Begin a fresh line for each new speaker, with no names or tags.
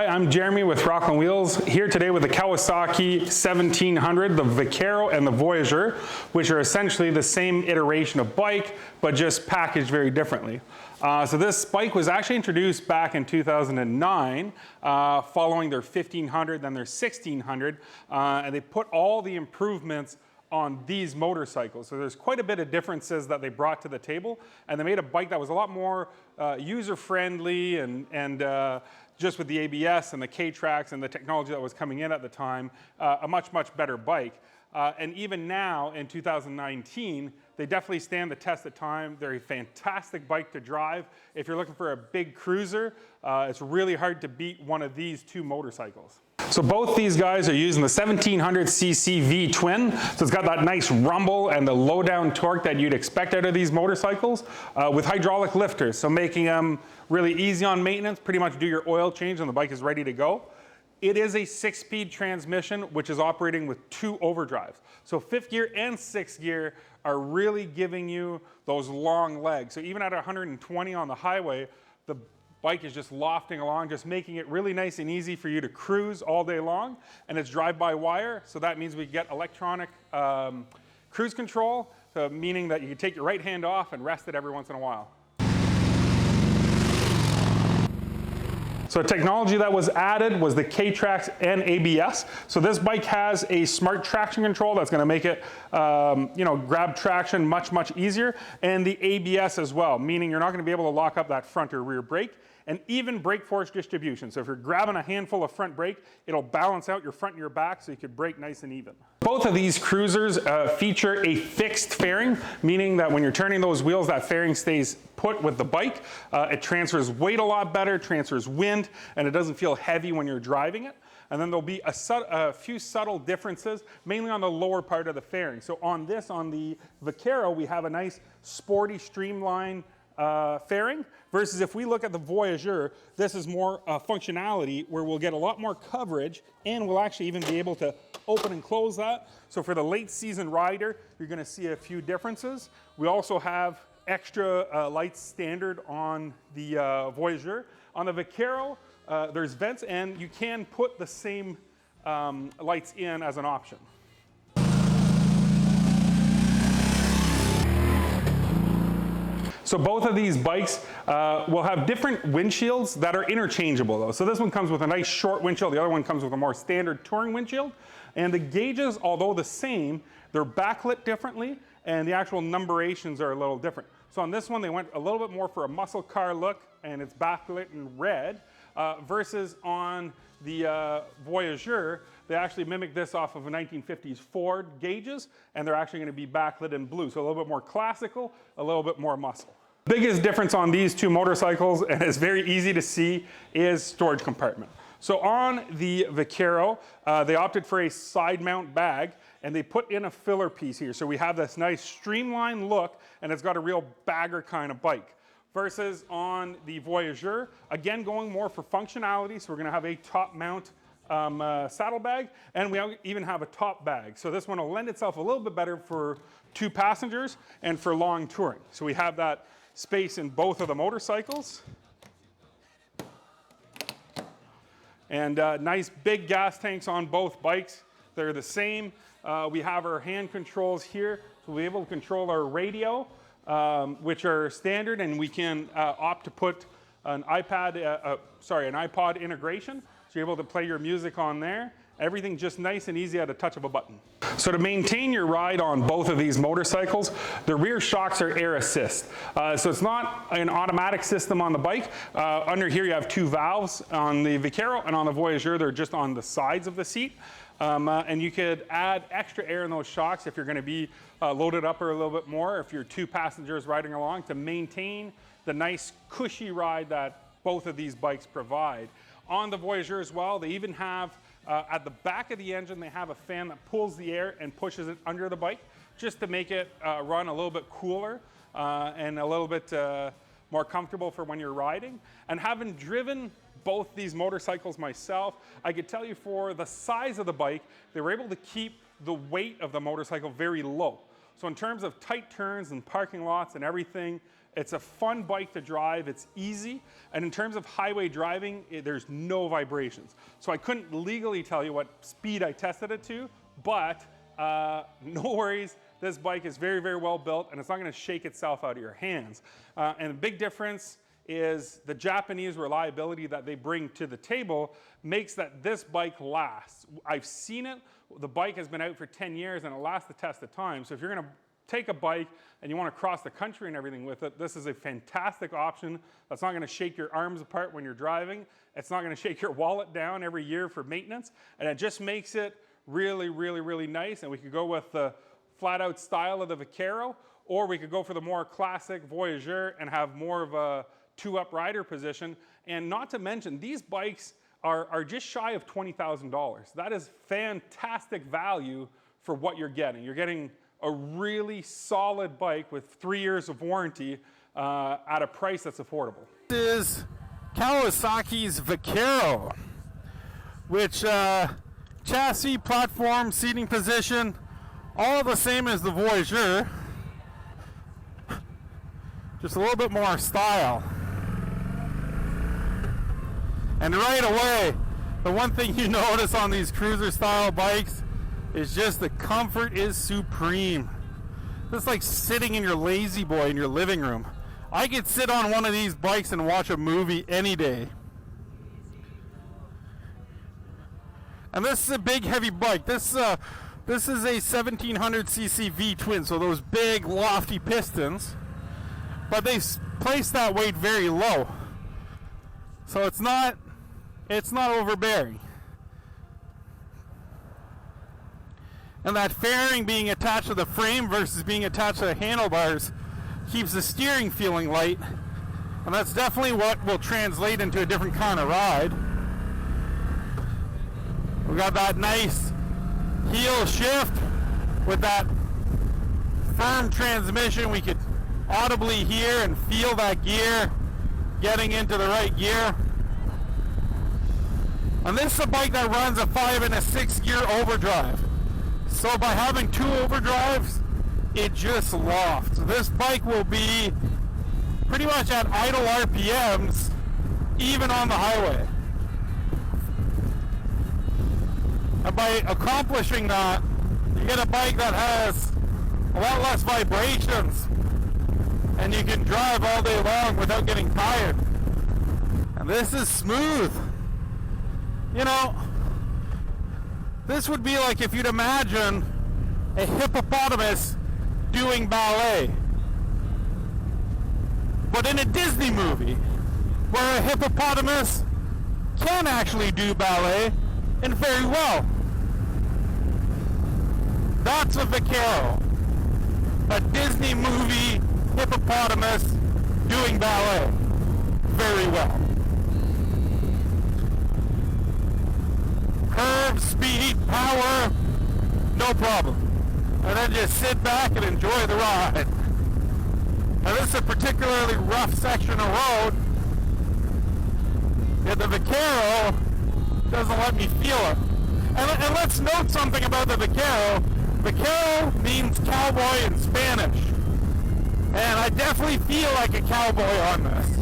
Hi, I'm Jeremy with Rockland Wheels, here today with the Kawasaki 1700, the Vaquero and the Voyager, which are essentially the same iteration of bike, but just packaged very differently. So this bike was actually introduced back in 2009, following their 1500, then their 1600, and they put all the improvements on these motorcycles. So there's quite a bit of differences that they brought to the table, and they made a bike that was a lot more user-friendly and just with the ABS and the K-Tracks and the technology that was coming in at the time, a much, much better bike. And even now, in 2019, they definitely stand the test of time. They're a fantastic bike to drive. If you're looking for a big cruiser, it's really hard to beat one of these two motorcycles. So both these guys are using the 1700cc V-twin. So it's got that nice rumble and the low down torque that you'd expect out of these motorcycles with hydraulic lifters. So making them really easy on maintenance, pretty much do your oil change and the bike is ready to go. It is a 6-speed transmission, which is operating with 2 overdrives. So 5th gear and 6th gear are really giving you those long legs. So even at 120 on the highway, the bike is just lofting along, just making it really nice and easy for you to cruise all day long. And it's drive-by-wire, so that means we get electronic cruise control, so meaning that you can take your right hand off and rest it every once in a while. So technology that was added was the K-Tracks and ABS. So this bike has a smart traction control that's gonna make it grab traction much, much easier, and the ABS as well, meaning you're not gonna be able to lock up that front or rear brake, and even brake force distribution. So if you're grabbing a handful of front brake, it'll balance out your front and your back so you could brake nice and even. Both of these cruisers feature a fixed fairing, meaning that when you're turning those wheels, that fairing stays put with the bike. It transfers weight a lot better, transfers wind, and it doesn't feel heavy when you're driving it. And then there'll be a few subtle differences, mainly on the lower part of the fairing. So on the Vaquero, we have a nice sporty streamline fairing, versus if we look at the Voyager, this is more functionality where we'll get a lot more coverage and we'll actually even be able to open and close that. So for the late season rider, you're gonna see a few differences. We also have extra lights standard on the Voyager. On the Vaquero, there's vents and you can put the same lights in as an option. So both of these bikes will have different windshields that are interchangeable though. So this one comes with a nice short windshield, the other one comes with a more standard touring windshield. And the gauges, although the same, they're backlit differently and the actual numerations are a little different. So on this one, they went a little bit more for a muscle car look and it's backlit in red, versus on the Voyager, they actually mimic this off of a 1950s Ford gauges, and they're actually gonna be backlit in blue. So a little bit more classical, a little bit more muscle. Biggest difference on these two motorcycles, and it's very easy to see, is storage compartment. So on the Vaquero, they opted for a side mount bag, and they put in a filler piece here. So we have this nice streamlined look, and it's got a real bagger kind of bike. Versus on the Voyager, again going more for functionality, so we're gonna have a top mount saddlebag, and we even have a top bag. So this one will lend itself a little bit better for 2 passengers and for long touring. So we have that space in both of the motorcycles. And nice big gas tanks on both bikes. They're the same. We have our hand controls here, so we'll be able to control our radio, which are standard, and we can opt to put an iPod integration. So you're able to play your music on there. Everything just nice and easy at a touch of a button. So to maintain your ride on both of these motorcycles, the rear shocks are air assist. So it's not an automatic system on the bike. Under here you have 2 valves on the Vaquero, and on the Voyager they're just on the sides of the seat. And you could add extra air in those shocks if you're gonna be loaded up or a little bit more, if you're 2 passengers riding along, to maintain the nice cushy ride that both of these bikes provide. On the Voyager as well, they even have, at the back of the engine, they have a fan that pulls the air and pushes it under the bike, just to make it run a little bit cooler and a little bit more comfortable for when you're riding. And having driven both these motorcycles myself, I could tell you for the size of the bike, they were able to keep the weight of the motorcycle very low. So in terms of tight turns and parking lots and everything, it's a fun bike to drive, it's easy, and in terms of highway driving, there's no vibrations. So I couldn't legally tell you what speed I tested it to, but no worries, this bike is very, very well built, and it's not gonna shake itself out of your hands. And the big difference is the Japanese reliability that they bring to the table makes that this bike lasts. I've seen it, the bike has been out for 10 years and it lasts the test of time. So if you're gonna take a bike and you want to cross the country and everything with it, this is a fantastic option that's not going to shake your arms apart when you're driving. It's not going to shake your wallet down every year for maintenance, and it just makes it really, really, really nice. And we could go with the flat out style of the Vaquero, or we could go for the more classic Voyager and have more of a two-up rider position. And not to mention, these bikes are just shy of $20,000. That is fantastic value for what you're getting. You're getting a really solid bike with 3 years of warranty at a price that's affordable.
This is Kawasaki's Vaquero, which chassis, platform, seating position, all the same as the Voyager, just a little bit more style. And right away, the one thing you notice on these cruiser style bikes is just the comfort is supreme. It's like sitting in your lazy boy in your living room. I could sit on one of these bikes and watch a movie any day. And this is a big heavy bike. This is a 1700cc V-twin, so those big lofty pistons, but they place that weight very low. So it's not overbearing. And that fairing being attached to the frame versus being attached to the handlebars keeps the steering feeling light. And that's definitely what will translate into a different kind of ride. We got that nice heel shift with that firm transmission. We could audibly hear and feel that gear getting into the right gear. And this is a bike that runs a 5 and a 6 gear overdrive. So by having 2 overdrives, it just lofts. This bike will be pretty much at idle RPMs, even on the highway. And by accomplishing that, you get a bike that has a lot less vibrations, and you can drive all day long without getting tired. And this is smooth. You know, this would be like if you'd imagine a hippopotamus doing ballet, but in a Disney movie where a hippopotamus can actually do ballet and very well. That's a Vaquero, a Disney movie hippopotamus doing ballet very well. Curve, speed, power, no problem. And then just sit back and enjoy the ride. Now this is a particularly rough section of road, yet the Vaquero doesn't let me feel it. And let's note something about the Vaquero. Vaquero means cowboy in Spanish. And I definitely feel like a cowboy on this.